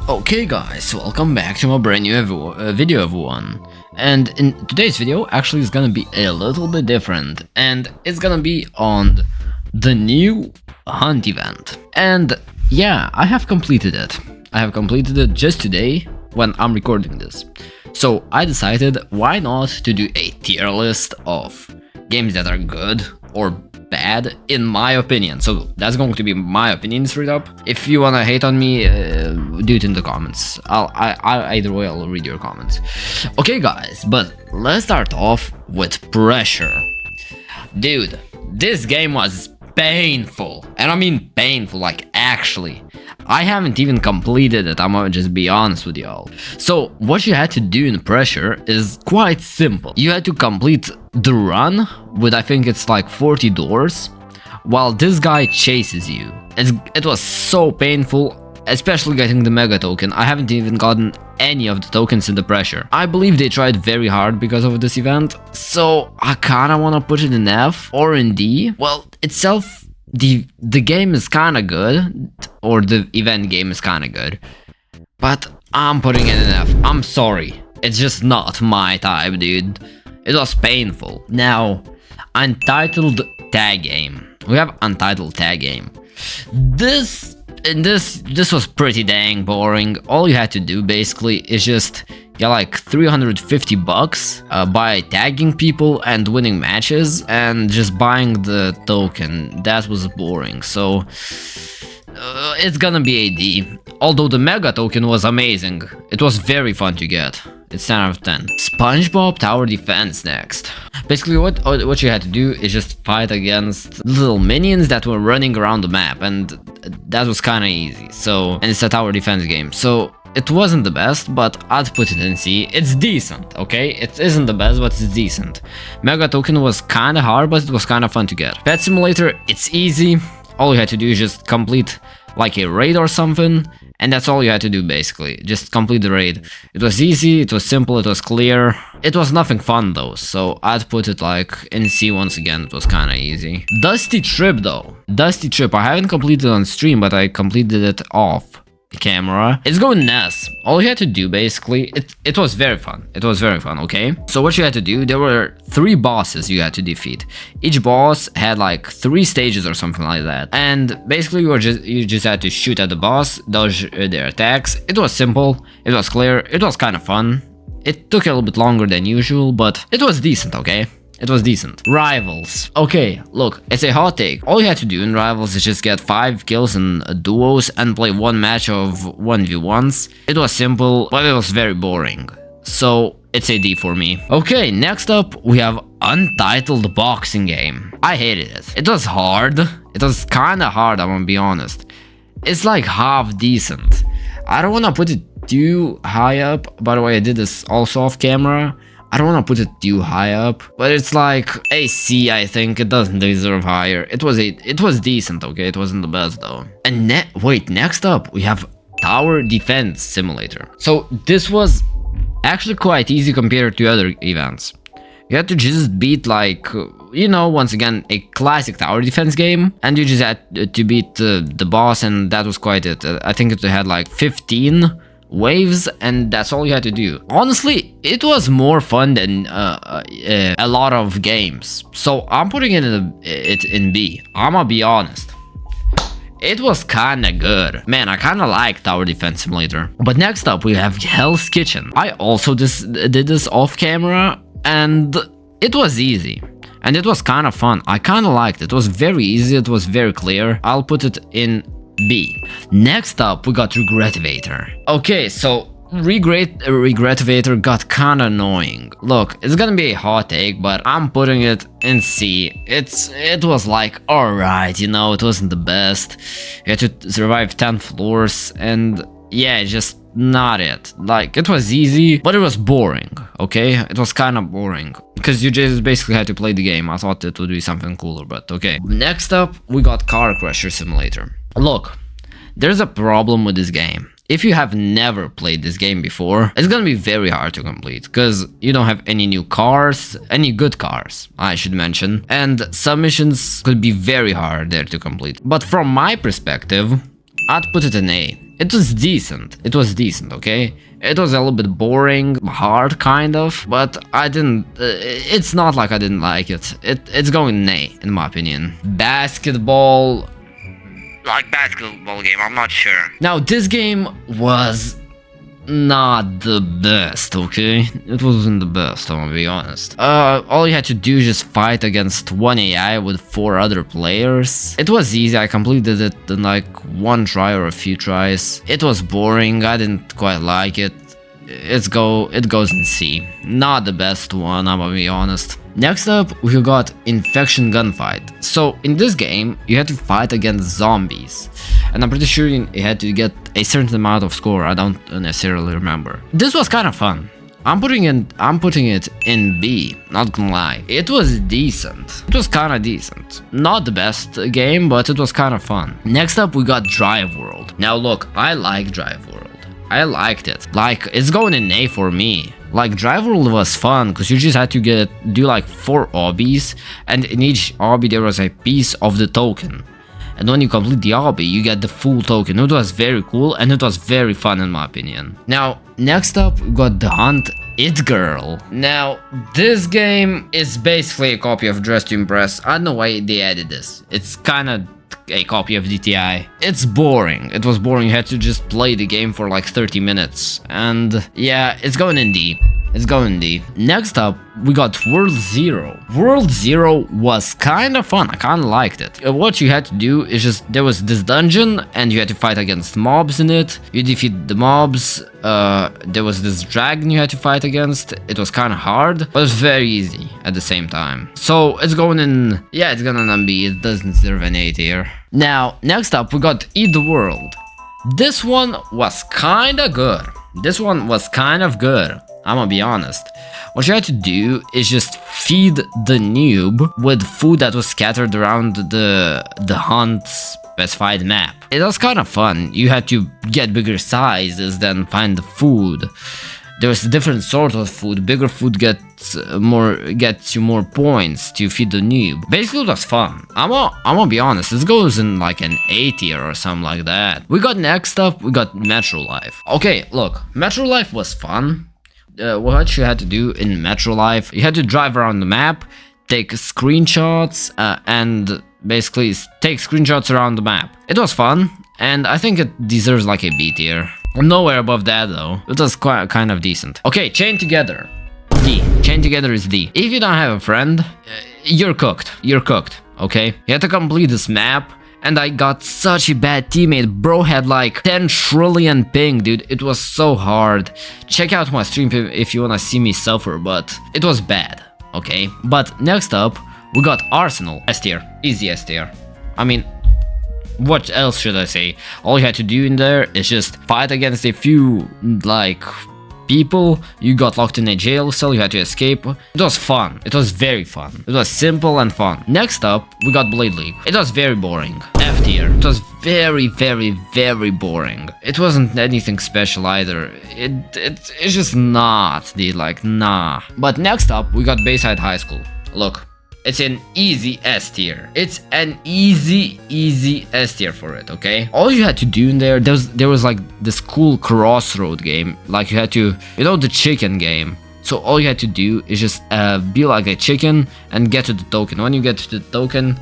Okay guys, welcome back to my brand new video everyone. And in today's video actually is gonna be a little bit different, and it's gonna be on the new hunt event. And yeah, I have completed it. I have completed it just today when I'm recording this. So I decided why not to do a tier list of games that are good or bad in my opinion. So that's going to be my opinion straight up. If you wanna hate on me, do it in the comments. Either way I'll read your comments. Okay guys, but let's start off with Pressure. Dude, this game was painful, and I mean painful, like actually. I haven't even completed it, I'm gonna just be honest with y'all. So what you had to do in Pressure is quite simple. You had to complete the run with, I think it's like 40 doors, while this guy chases you. It was so painful, especially getting the Mega token. I haven't even gotten any of the tokens in the Pressure. I believe they tried very hard because of this event, so I kinda wanna put it in F or in D. Well, itself, the game is kinda good, or the event game is kinda good, but I'm putting it in F. I'm sorry, it's just not my type, dude. It was painful. Now, Untitled Tag Game. We have Untitled Tag Game. This was pretty dang boring. All you had to do basically is just get like 350 bucks by tagging people and winning matches and just buying the token. That was boring, so it's gonna be a D. Although the Mega token was amazing. It was very fun to get. It's 10 out of 10. SpongeBob Tower Defense next. Basically what you had to do is just fight against little minions that were running around the map, and that was kinda easy. So, and it's a tower defense game, so it wasn't the best, but I'd put it in C. It's decent, okay? It isn't the best, but it's decent. Mega token was kinda hard, but it was kinda fun to get. Pet Simulator, it's easy. All you had to do is just complete like a raid or something, and that's all you had to do basically, just complete the raid. It was easy, it was simple, it was clear. It was nothing fun though, so I'd put it like in C once again. It was kinda easy. Dusty Trip though. Dusty Trip, I haven't completed it on stream, but I completed it off camera. It's going in S. All you had to do basically, it was very fun. It was very fun, okay? So what you had to do, there were 3 bosses you had to defeat. Each boss had like 3 stages or something like that. And basically you just had to shoot at the boss, dodge their attacks. It was simple, it was clear, it was kind of fun. It took a little bit longer than usual, but it was decent, okay? It was decent. Rivals. Okay, look, it's a hot take. All you had to do in Rivals is just get 5 kills in duos and play 1 match of 1v1s. It was simple, but it was very boring. So, it's a D for me. Okay, next up, we have Untitled Boxing Game. I hated it. It was hard. It was kinda hard, I'm gonna be honest. It's like half decent. I don't wanna put it too high up. By the way, I did this also off camera. I don't want to put it too high up, but it's like a C, I think. It doesn't deserve higher. It was decent, okay? It wasn't the best though. And wait, next up we have Tower Defense Simulator. So this was actually quite easy compared to other events. You had to just beat like, you know, once again, a classic tower defense game, and you just had to beat the boss, and that was quite it. I think it had like 15 waves, and that's all you had to do. Honestly, it was more fun than a lot of games, so I'm putting it in B. I'ma be honest, it was kinda good. Man, I kinda like Tower Defense Simulator. But next up we have Hell's Kitchen. I also did this off camera, and it was easy and it was kind of fun. I kinda liked it. It was very easy, it was very clear. I'll put it in B. Next up we got Regretivator. Okay, so Regretivator got kinda annoying. Look, it's gonna be a hot take, but I'm putting it in C. It was like alright, you know, it wasn't the best. You had to survive 10 floors, and yeah, just not it. Like, it was easy, but it was boring, okay? It was kinda boring, because you just basically had to play the game. I thought it would be something cooler, but okay. Next up we got Car Crusher Simulator. Look, there's a problem with this game. If you have never played this game before, it's gonna be very hard to complete, because you don't have any new cars, any good cars, I should mention, and some missions could be very hard there to complete. But from my perspective, I'd put it in A. It was decent. It was decent, okay? It was a little bit boring, hard kind of, but I didn't. It's not like I didn't like it. It's going nay, in my opinion. Basketball. Like basketball game, I'm not sure. Now, this game was not the best, okay? It wasn't the best, I'm gonna be honest. All you had to do is just fight against one AI with 4 other players. It was easy, I completed it in like 1 try or a few tries. It was boring, I didn't quite like it. It goes in C. Not the best one, I'm gonna be honest. Next up, we got Infection Gunfight. So, in this game, you had to fight against zombies. And I'm pretty sure you had to get a certain amount of score, I don't necessarily remember. This was kind of fun. I'm putting it in B, not gonna lie. It was decent. It was kinda decent. Not the best game, but it was kinda fun. Next up, we got Drive World. Now look, I like Drive World. I liked it. Like, it's going in A for me. Like, Drive World was fun, because you just had to do like 4 obbies, and in each obby there was a piece of the token. And when you complete the obby, you get the full token. It was very cool, and it was very fun in my opinion. Now, next up, we got The Hunt It Girl. Now, this game is basically a copy of Dress to Impress. I don't know why they added this. It's kinda a copy of DTI. It's boring. It was boring. You had to just play the game for like 30 minutes. And yeah, it's going in D. It's going in D. Next up, we got World Zero. World Zero was kind of fun. I kind of liked it. What you had to do is just, there was this dungeon and you had to fight against mobs in it. You defeat the mobs. There was this dragon you had to fight against. It was kind of hard, but it was very easy at the same time. So it's going in, yeah, it's going in B. It doesn't deserve an A tier. Now, next up, we got Eat the World. This one was kind of good. This one was kind of good. I'm gonna be honest. What you had to do is just feed the noob with food that was scattered around the hunt specified map. It was kind of fun. You had to get bigger sizes than find the food. There was different sort of food. Bigger food gets you more points to feed the noob. Basically, it was fun. I'm gonna be honest. This goes in like an A tier or something like that. We got next up. We got Metro Life. Okay, look, Metro Life was fun. What you had to do in Metro Life, you had to drive around the map, take screenshots, and basically take screenshots around the map. It was fun, and I think it deserves like a B tier. Nowhere above that though. It was quite kind of decent. Okay, Chain Together. D. Chain Together is D. If you don't have a friend, you're cooked. You're cooked. Okay? You have to complete this map. And I got such a bad teammate. Bro had like 10 trillion ping, dude. It was so hard. Check out my stream if you wanna see me suffer, but it was bad, okay? But next up, we got Arsenal. S tier. Easy S tier. I mean, what else should I say? All you had to do in there is just fight against a few, like, people. You got locked in a jail cell, you had to escape. It was fun. It was very fun. It was simple and fun. Next up, we got Blade League. It was very boring. F tier. It was very, very, very boring. It wasn't anything special either. It's just not, dude, like, nah. But next up, we got Bayside High School. Look. It's an easy S tier. It's an easy S tier for it, okay? All you had to do in there was like this cool crossroad game. Like you had to, you know, the chicken game. So all you had to do is just be like a chicken and get to the token. When you get to the token,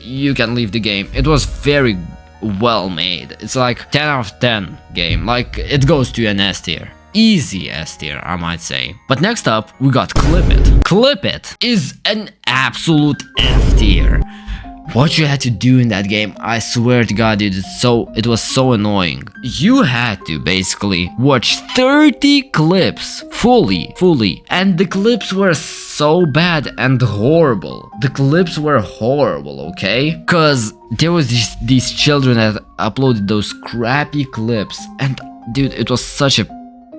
you can leave the game. It was very well made. It's like 10 out of 10 game. Like it goes to an S tier. Easy S tier, I might say. But next up, we got Clip It. Clip It is an absolute F tier. What you had to do in that game, I swear to God, dude, it was so annoying. You had to basically watch 30 clips fully, and the clips were so bad and horrible. The clips were horrible, okay? Cause there was these children that uploaded those crappy clips, and dude, it was such a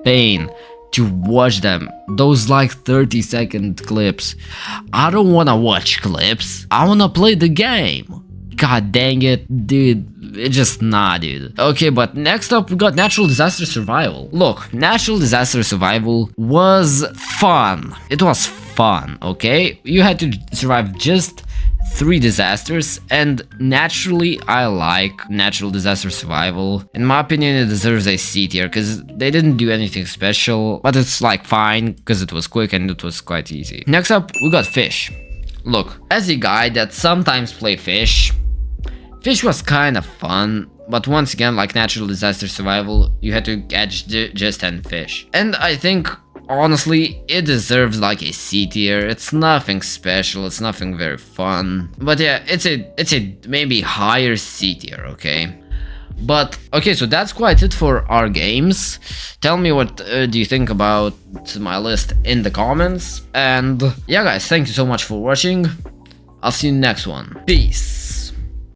pain to watch them. Those like 30-second clips. I don't wanna watch clips. I wanna play the game. God dang it, dude. It's just nah, dude. Okay, but next up we got Natural Disaster Survival. Look, Natural Disaster Survival was fun. It was fun, okay? You had to survive just 3 disasters, and naturally I like natural disaster survival. In my opinion, it deserves a C tier because they didn't do anything special, but it's like fine because it was quick and it was quite easy. Next up, we got fish. Look, as a guy that sometimes play fish was kind of fun, but once again, like natural disaster survival, you had to catch just 10 fish. And I think, honestly, it deserves like a C tier. It's nothing special, it's nothing very fun. But yeah, it's a maybe higher C tier, okay? But okay, so that's quite it for our games. Tell me what do you think about my list in the comments. And yeah guys, thank you so much for watching. I'll see you in the next one. Peace.